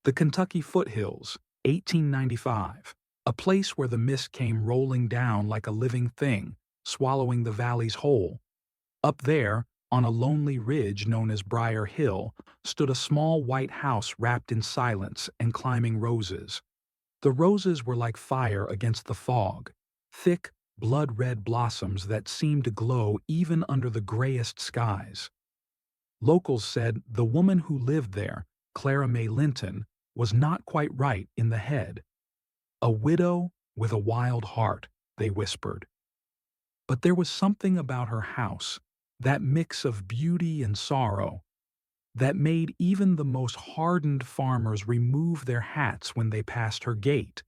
The Kentucky Foothills, 1895, a place where the mist came rolling down like a living thing, swallowing the valley's whole. Up there, on a lonely ridge known as Briar Hill, stood a small white house wrapped in silence and climbing roses. The roses were like fire against the fog, thick, blood-red blossoms that seemed to glow even under the grayest skies. Locals said the woman who lived there, Clara Mae Linton, was not quite right in the head. A widow with a wild heart, they whispered. But there was something about her house, that mix of beauty and sorrow, that made even the most hardened farmers remove their hats when they passed her gate.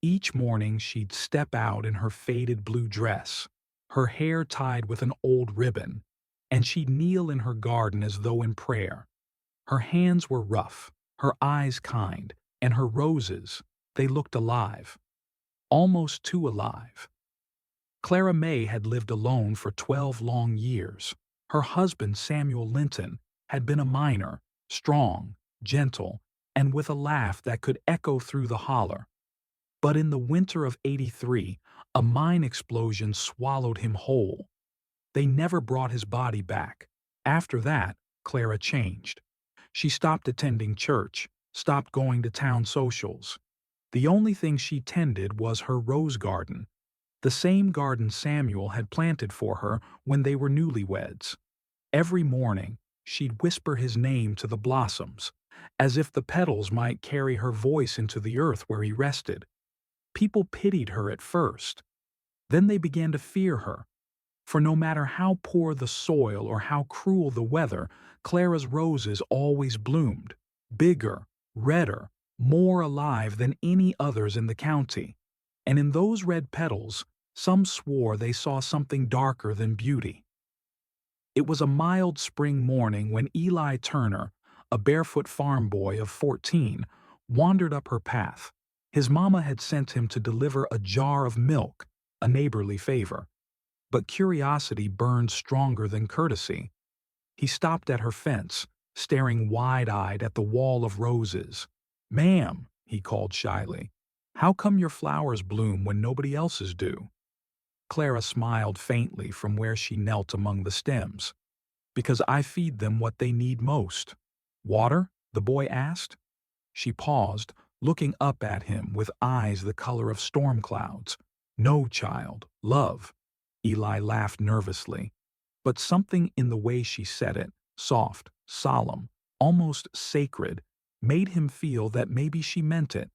Each morning she'd step out in her faded blue dress, her hair tied with an old ribbon, and she'd kneel in her garden as though in prayer. Her hands were rough, her eyes kind, and her roses, they looked alive. Almost too alive. Clara Mae had lived alone for 12 long years. Her husband, Samuel Linton, had been a miner, strong, gentle, and with a laugh that could echo through the holler. But in the winter of '83, a mine explosion swallowed him whole. They never brought his body back. After that, Clara changed. She stopped attending church, stopped going to town socials. The only thing she tended was her rose garden, the same garden Samuel had planted for her when they were newlyweds. Every morning, she'd whisper his name to the blossoms, as if the petals might carry her voice into the earth where he rested. People pitied her at first. Then they began to fear her. For no matter how poor the soil or how cruel the weather, Clara's roses always bloomed, bigger, redder, more alive than any others in the county. And in those red petals, some swore they saw something darker than beauty. It was a mild spring morning when Eli Turner, a barefoot farm boy of 14, wandered up her path. His mama had sent him to deliver a jar of milk, a neighborly favor. But curiosity burned stronger than courtesy. He stopped at her fence, staring wide-eyed at the wall of roses. "Ma'am," he called shyly, "how come your flowers bloom when nobody else's do?" Clara smiled faintly from where she knelt among the stems. "Because I feed them what they need most." "Water?" the boy asked. She paused, looking up at him with eyes the color of storm clouds. "No, child, love." Eli laughed nervously, but something in the way she said it, soft, solemn, almost sacred, made him feel that maybe she meant it.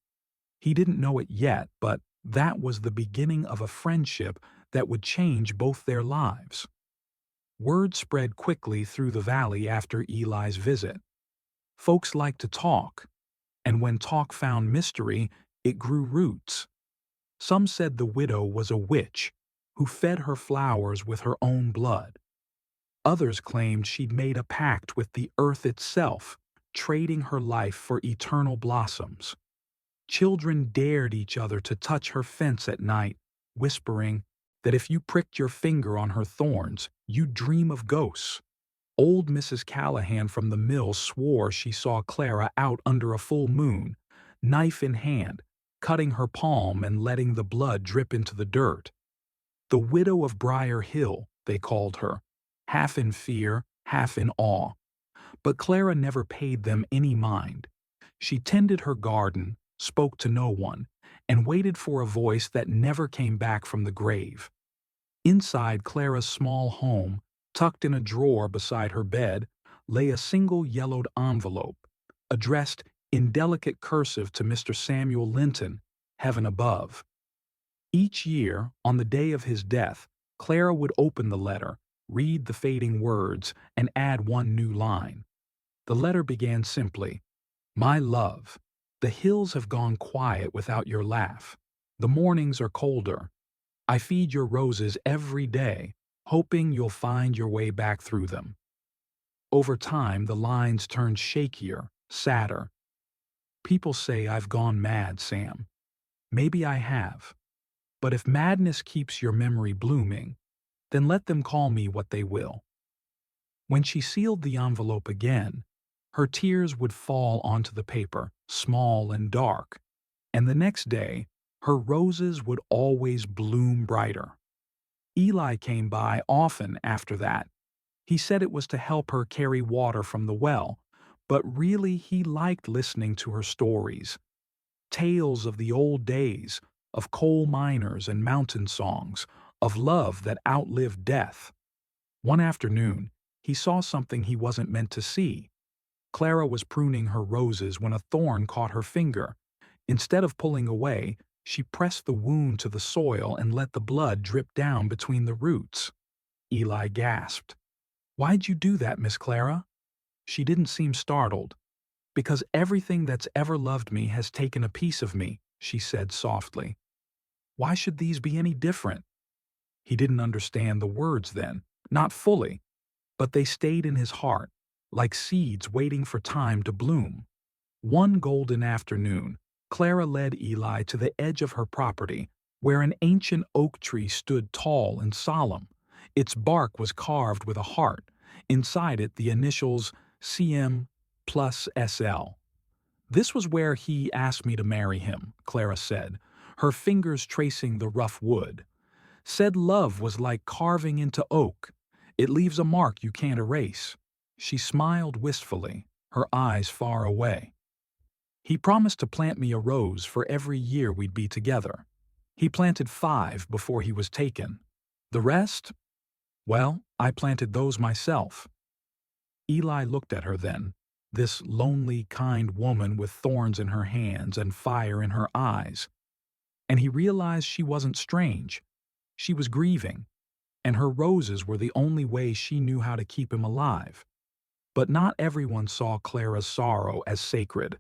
He didn't know it yet, but that was the beginning of a friendship that would change both their lives. Word spread quickly through the valley after Eli's visit. Folks liked to talk, and when talk found mystery, it grew roots. Some said the widow was a witch who fed her flowers with her own blood. Others claimed she'd made a pact with the earth itself, trading her life for eternal blossoms. Children dared each other to touch her fence at night, whispering that if you pricked your finger on her thorns, you'd dream of ghosts. Old Mrs. Callahan from the mill swore she saw Clara out under a full moon, knife in hand, cutting her palm and letting the blood drip into the dirt. The widow of Briar Hill, they called her, half in fear, half in awe. But Clara never paid them any mind. She tended her garden, spoke to no one, and waited for a voice that never came back from the grave. Inside Clara's small home, tucked in a drawer beside her bed, lay a single yellowed envelope, addressed in delicate cursive to Mr. Samuel Linton, heaven above. Each year, on the day of his death, Clara would open the letter, read the fading words, and add one new line. The letter began simply, "My love, the hills have gone quiet without your laugh. The mornings are colder. I feed your roses every day, hoping you'll find your way back through them." Over time, the lines turned shakier, sadder. "People say I've gone mad, Sam. Maybe I have. But if madness keeps your memory blooming, then let them call me what they will." When she sealed the envelope again, her tears would fall onto the paper, small and dark, and the next day, her roses would always bloom brighter. Eli came by often after that. He said it was to help her carry water from the well, but really he liked listening to her stories. Tales of the old days, of coal miners and mountain songs, of love that outlived death. One afternoon, he saw something he wasn't meant to see. Clara was pruning her roses when a thorn caught her finger. Instead of pulling away, she pressed the wound to the soil and let the blood drip down between the roots. Eli gasped. "Why'd you do that, Miss Clara?" She didn't seem startled. "Because everything that's ever loved me has taken a piece of me," she said softly. "Why should these be any different?" He didn't understand the words then, not fully, but they stayed in his heart, like seeds waiting for time to bloom. One golden afternoon, Clara led Eli to the edge of her property, where an ancient oak tree stood tall and solemn. Its bark was carved with a heart. Inside it, the initials CM plus SL. "This was where he asked me to marry him," Clara said, her fingers tracing the rough wood. "Said love was like carving into oak. It leaves a mark you can't erase." She smiled wistfully, her eyes far away. "He promised to plant me a rose for every year we'd be together. He planted 5 before he was taken. The rest? Well, I planted those myself." Eli looked at her then, this lonely, kind woman with thorns in her hands and fire in her eyes, and he realized she wasn't strange. She was grieving, and her roses were the only way she knew how to keep him alive. But not everyone saw Clara's sorrow as sacred.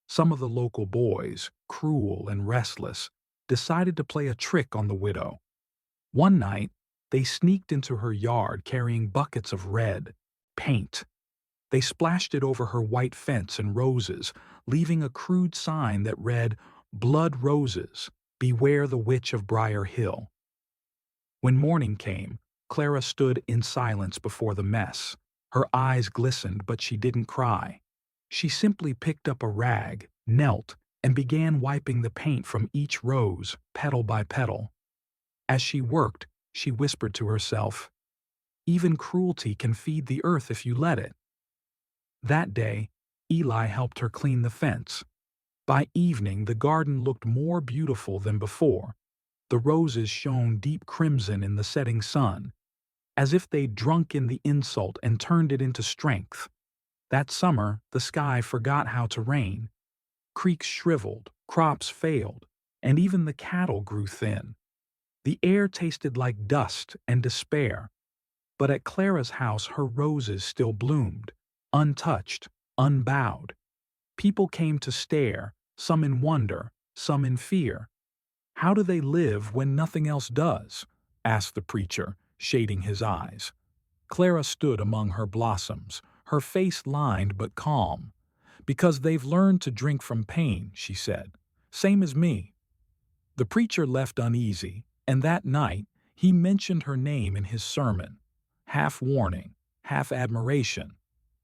Some of the local boys, cruel and restless, decided to play a trick on the widow. One night, they sneaked into her yard carrying buckets of red paint. They splashed it over her white fence and roses, leaving a crude sign that read, "Blood Roses, Beware the Witch of Briar Hill." When morning came, Clara stood in silence before the mess. Her eyes glistened, but she didn't cry. She simply picked up a rag, knelt, and began wiping the paint from each rose, petal by petal. As she worked, she whispered to herself, "Even cruelty can feed the earth if you let it." That day, Eli helped her clean the fence. By evening, the garden looked more beautiful than before. The roses shone deep crimson in the setting sun, as if they'd drunk in the insult and turned it into strength. That summer, the sky forgot how to rain. Creeks shriveled, crops failed, and even the cattle grew thin. The air tasted like dust and despair. But at Clara's house, her roses still bloomed, untouched, unbowed. People came to stare, some in wonder, some in fear. "How do they live when nothing else does?" asked the preacher, shading his eyes. Clara stood among her blossoms, her face lined but calm. "Because they've learned to drink from pain," she said. "Same as me." The preacher left uneasy, and that night he mentioned her name in his sermon, half warning, half admiration.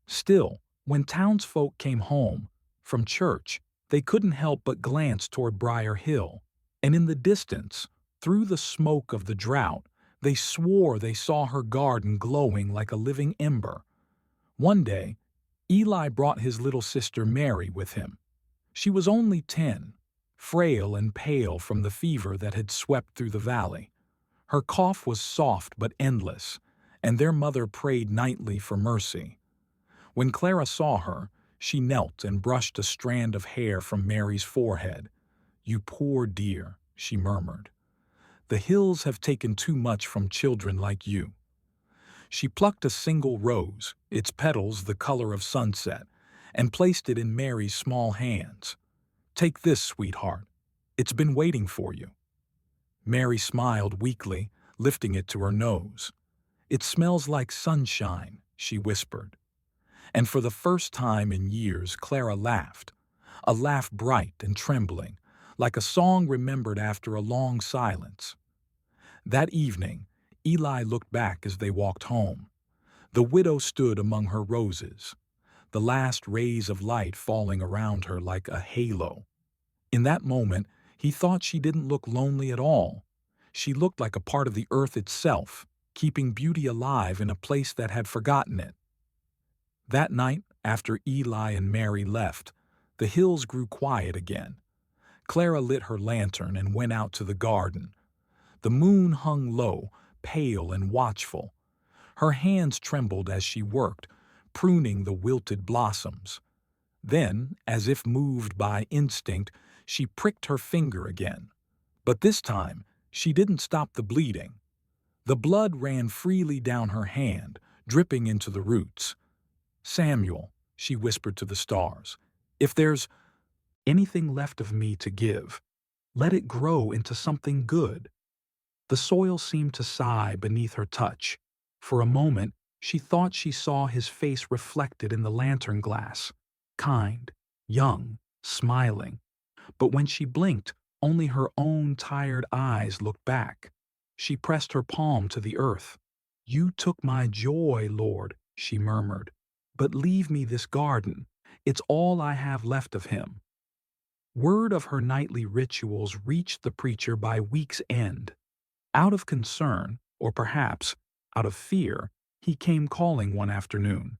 Still, when townsfolk came home from church, they couldn't help but glance toward Briar Hill, and in the distance, through the smoke of the drought, they swore they saw her garden glowing like a living ember. One day, Eli brought his little sister Mary with him. She was only 10, frail and pale from the fever that had swept through the valley. Her cough was soft but endless, and their mother prayed nightly for mercy. When Clara saw her, she knelt and brushed a strand of hair from Mary's forehead. "You poor dear," she murmured. "The hills have taken too much from children like you." She plucked a single rose, its petals the color of sunset, and placed it in Mary's small hands. "Take this, sweetheart. It's been waiting for you." Mary smiled weakly, lifting it to her nose. "It smells like sunshine," she whispered. And for the first time in years, Clara laughed, a laugh bright and trembling, like a song remembered after a long silence. That evening, Eli looked back as they walked home. The widow stood among her roses. the last rays of light falling around her like a halo. In that moment, he thought she didn't look lonely at all. She looked like a part of the earth itself, keeping beauty alive in a place that had forgotten it. That night, after Eli and Mary left, the hills grew quiet again. Clara lit her lantern and went out to the garden. The moon hung low, pale and watchful. Her hands trembled as she worked, pruning the wilted blossoms. Then, as if moved by instinct, she pricked her finger again. But this time, she didn't stop the bleeding. The blood ran freely down her hand, dripping into the roots. "Samuel," she whispered to the stars, "if there's anything left of me to give, let it grow into something good." The soil seemed to sigh beneath her touch. For a moment, she thought she saw his face reflected in the lantern glass, kind, young, smiling. But when she blinked, only her own tired eyes looked back. She pressed her palm to the earth. "You took my joy, Lord," she murmured. "But leave me this garden. It's all I have left of him." Word of her nightly rituals reached the preacher by week's end. Out of concern, or perhaps out of fear, he came calling one afternoon.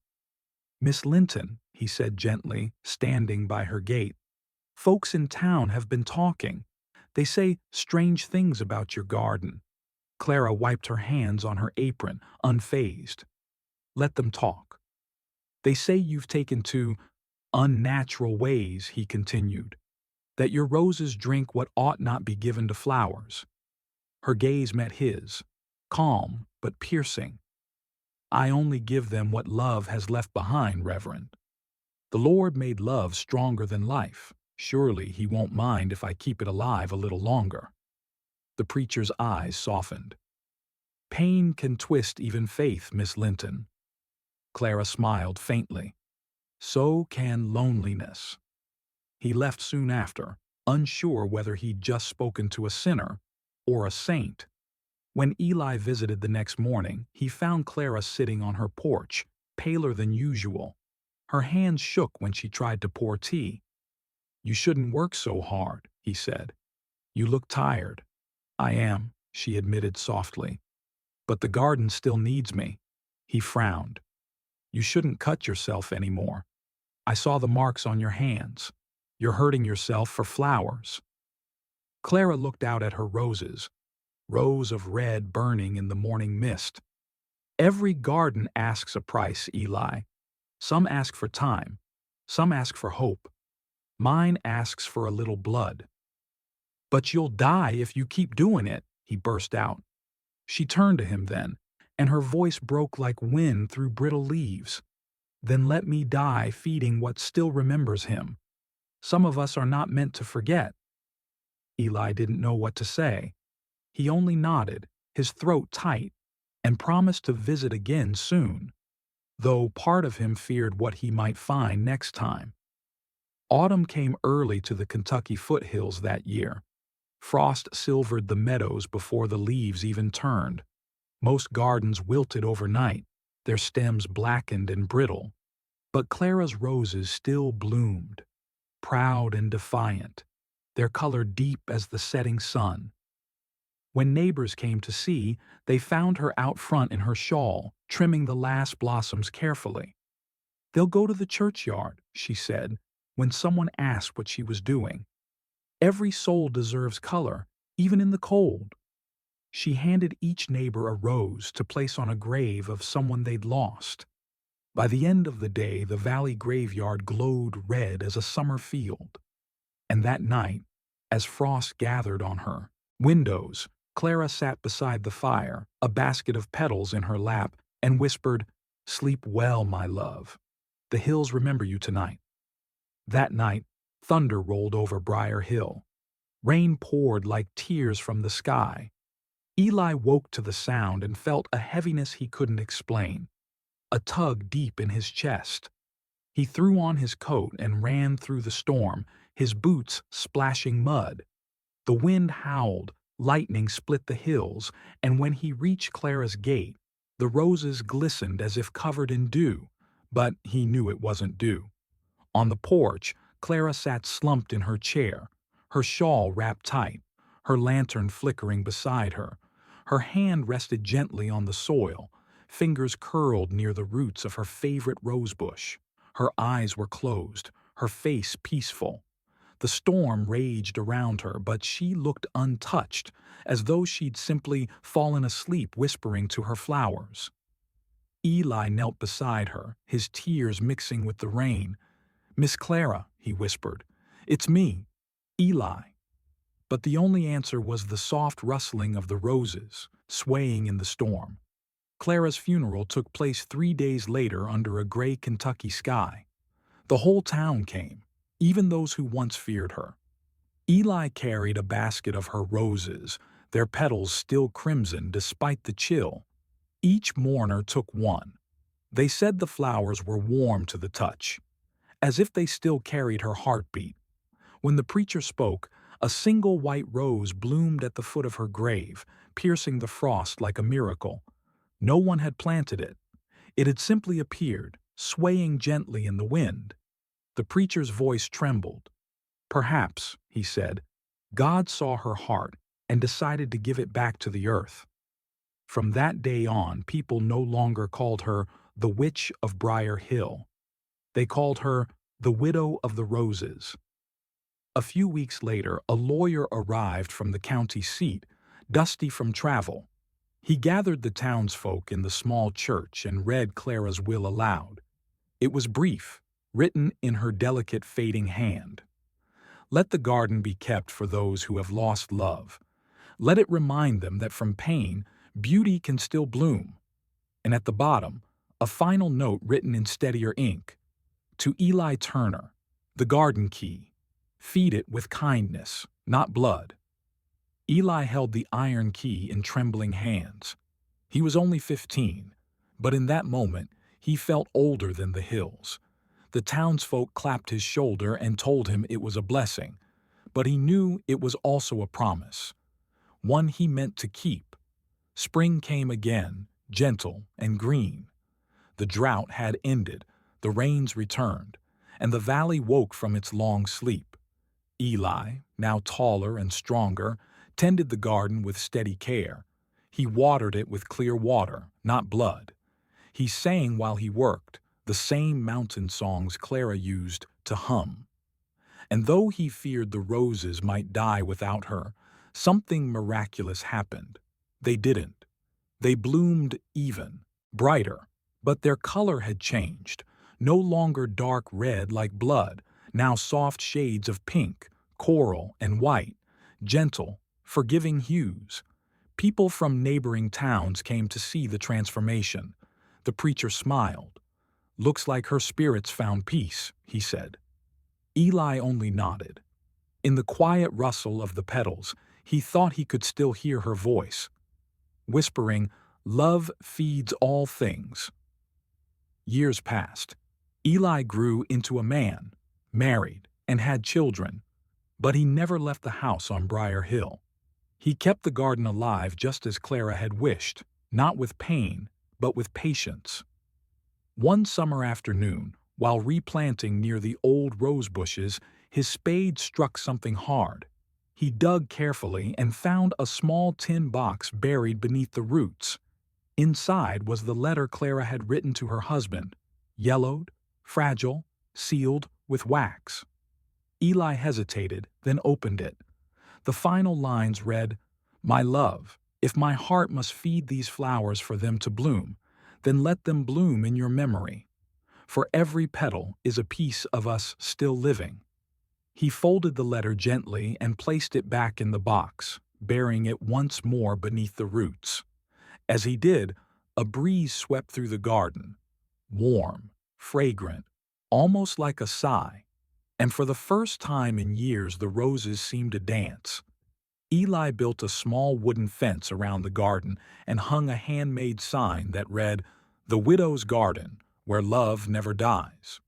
"Miss Linton," he said gently, standing by her gate, "folks in town have been talking. They say strange things about your garden." Clara wiped her hands on her apron, unfazed. "Let them talk. They say you've taken to unnatural ways," he continued, "that your roses drink what ought not be given to flowers." Her gaze met his, calm but piercing. "I only give them what love has left behind, Reverend. The Lord made love stronger than life. Surely he won't mind if I keep it alive a little longer." The preacher's eyes softened. "Pain can twist even faith, Miss Linton." Clara smiled faintly. "So can loneliness." He left soon after, unsure whether he'd just spoken to a sinner or a saint. When Eli visited the next morning, he found Clara sitting on her porch, paler than usual. Her hands shook when she tried to pour tea. "You shouldn't work so hard," he said. "You look tired." "I am," she admitted softly. "But the garden still needs me." He frowned. "You shouldn't cut yourself anymore. I saw the marks on your hands. You're hurting yourself for flowers." Clara looked out at her roses, rows of red burning in the morning mist. "Every garden asks a price, Eli. Some ask for time. Some ask for hope. Mine asks for a little blood." "But you'll die if you keep doing it," he burst out. She turned to him then, and her voice broke like wind through brittle leaves. "Then let me die feeding what still remembers him. Some of us are not meant to forget." Eli didn't know what to say. He only nodded, his throat tight, and promised to visit again soon, though part of him feared what he might find next time. Autumn came early to the Kentucky foothills that year. Frost silvered the meadows before the leaves even turned. Most gardens wilted overnight, their stems blackened and brittle. But Clara's roses still bloomed, proud and defiant, their color deep as the setting sun. When neighbors came to see, they found her out front in her shawl, trimming the last blossoms carefully. "They'll go to the churchyard," she said, when someone asked what she was doing. "Every soul deserves color, even in the cold." She handed each neighbor a rose to place on a grave of someone they'd lost. By the end of the day, the valley graveyard glowed red as a summer field. And that night, as frost gathered on her windows, Clara sat beside the fire, a basket of petals in her lap, and whispered, "Sleep well, my love. The hills remember you tonight." That night, thunder rolled over Briar Hill. Rain poured like tears from the sky. Eli woke to the sound and felt a heaviness he couldn't explain, a tug deep in his chest. He threw on his coat and ran through the storm, his boots splashing mud. The wind howled, lightning split the hills, and when he reached Clara's gate, the roses glistened as if covered in dew, But he knew it wasn't due. On the porch, Clara sat slumped in her chair, her shawl wrapped tight, her lantern flickering beside her. Her hand rested gently on the soil, fingers curled near the roots of her favorite rosebush. Her eyes were closed, her face peaceful. The storm raged around her, but she looked untouched, as though she'd simply fallen asleep whispering to her flowers. Eli knelt beside her, his tears mixing with the rain. "Miss Clara," he whispered, "it's me, Eli." But the only answer was the soft rustling of the roses, swaying in the storm. Clara's funeral took place 3 days later under a gray Kentucky sky. The whole town came, even those who once feared her. Eli carried a basket of her roses, their petals still crimson despite the chill. Each mourner took one. They said the flowers were warm to the touch, as if they still carried her heartbeat. When the preacher spoke, a single white rose bloomed at the foot of her grave, piercing the frost like a miracle. No one had planted it. It had simply appeared, swaying gently in the wind. The preacher's voice trembled. "Perhaps," he said, "God saw her heart and decided to give it back to the earth." From that day on, people no longer called her the Witch of Briar Hill. They called her the Widow of the Roses. A few weeks later, a lawyer arrived from the county seat, dusty from travel. He gathered the townsfolk in the small church and read Clara's will aloud. It was brief, written in her delicate fading hand. "Let the garden be kept for those who have lost love. Let it remind them that from pain, beauty can still bloom." And at the bottom, a final note written in steadier ink. "To Eli Turner, the garden key. Feed it with kindness, not blood." Eli held the iron key in trembling hands. He was only 15, but in that moment he felt older than the hills. The townsfolk clapped his shoulder and told him it was a blessing, but he knew it was also a promise, one he meant to keep. Spring came again, gentle and green. The drought had ended, the rains returned, and the valley woke from its long sleep. Eli, now taller and stronger, tended the garden with steady care. He watered it with clear water, not blood. He sang while he worked, the same mountain songs Clara used to hum. And though he feared the roses might die without her, something miraculous happened. They didn't. They bloomed even, brighter, but their color had changed, no longer dark red like blood, now soft shades of pink, coral, and white, gentle, forgiving hues. People from neighboring towns came to see the transformation. The preacher smiled. "Looks like her spirits found peace," he said. Eli only nodded. In the quiet rustle of the petals, he thought he could still hear her voice, whispering, "Love feeds all things." Years passed. Eli grew into a man, married, and had children, but he never left the house on Briar Hill. He kept the garden alive just as Clara had wished, not with pain, but with patience. One summer afternoon, while replanting near the old rose bushes, his spade struck something hard. He dug carefully and found a small tin box buried beneath the roots. Inside was the letter Clara had written to her husband, yellowed, fragile, sealed with wax. Eli hesitated, then opened it. The final lines read, "My love, if my heart must feed these flowers for them to bloom, then let them bloom in your memory. For every petal is a piece of us still living." He folded the letter gently and placed it back in the box, burying it once more beneath the roots. As he did, a breeze swept through the garden, warm, fragrant, almost like a sigh, and for the first time in years the roses seemed to dance. Eli built a small wooden fence around the garden and hung a handmade sign that read, "The Widow's Garden, where love never dies."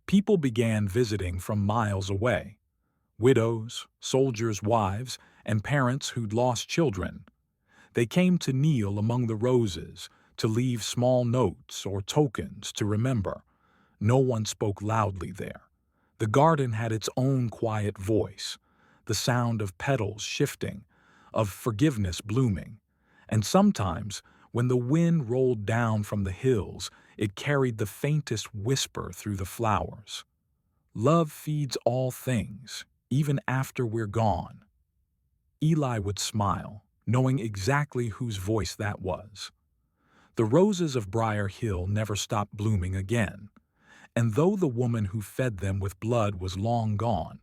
People began visiting from miles away. Widows, soldiers' wives, and parents who'd lost children. They came to kneel among the roses, to leave small notes or tokens to remember, No one spoke loudly there. The garden had its own quiet voice, the sound of petals shifting, of forgiveness blooming. And sometimes, when the wind rolled down from the hills, it carried the faintest whisper through the flowers. Love feeds all things, even after we're gone. Eli would smile, knowing exactly whose voice that was. The roses of Briar Hill never stopped blooming again, and though the woman who fed them with blood was long gone,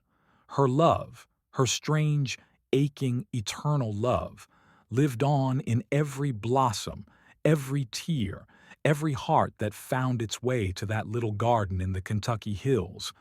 her love, her strange, aching, eternal love, lived on in every blossom, every tear, every heart that found its way to that little garden in the Kentucky hills,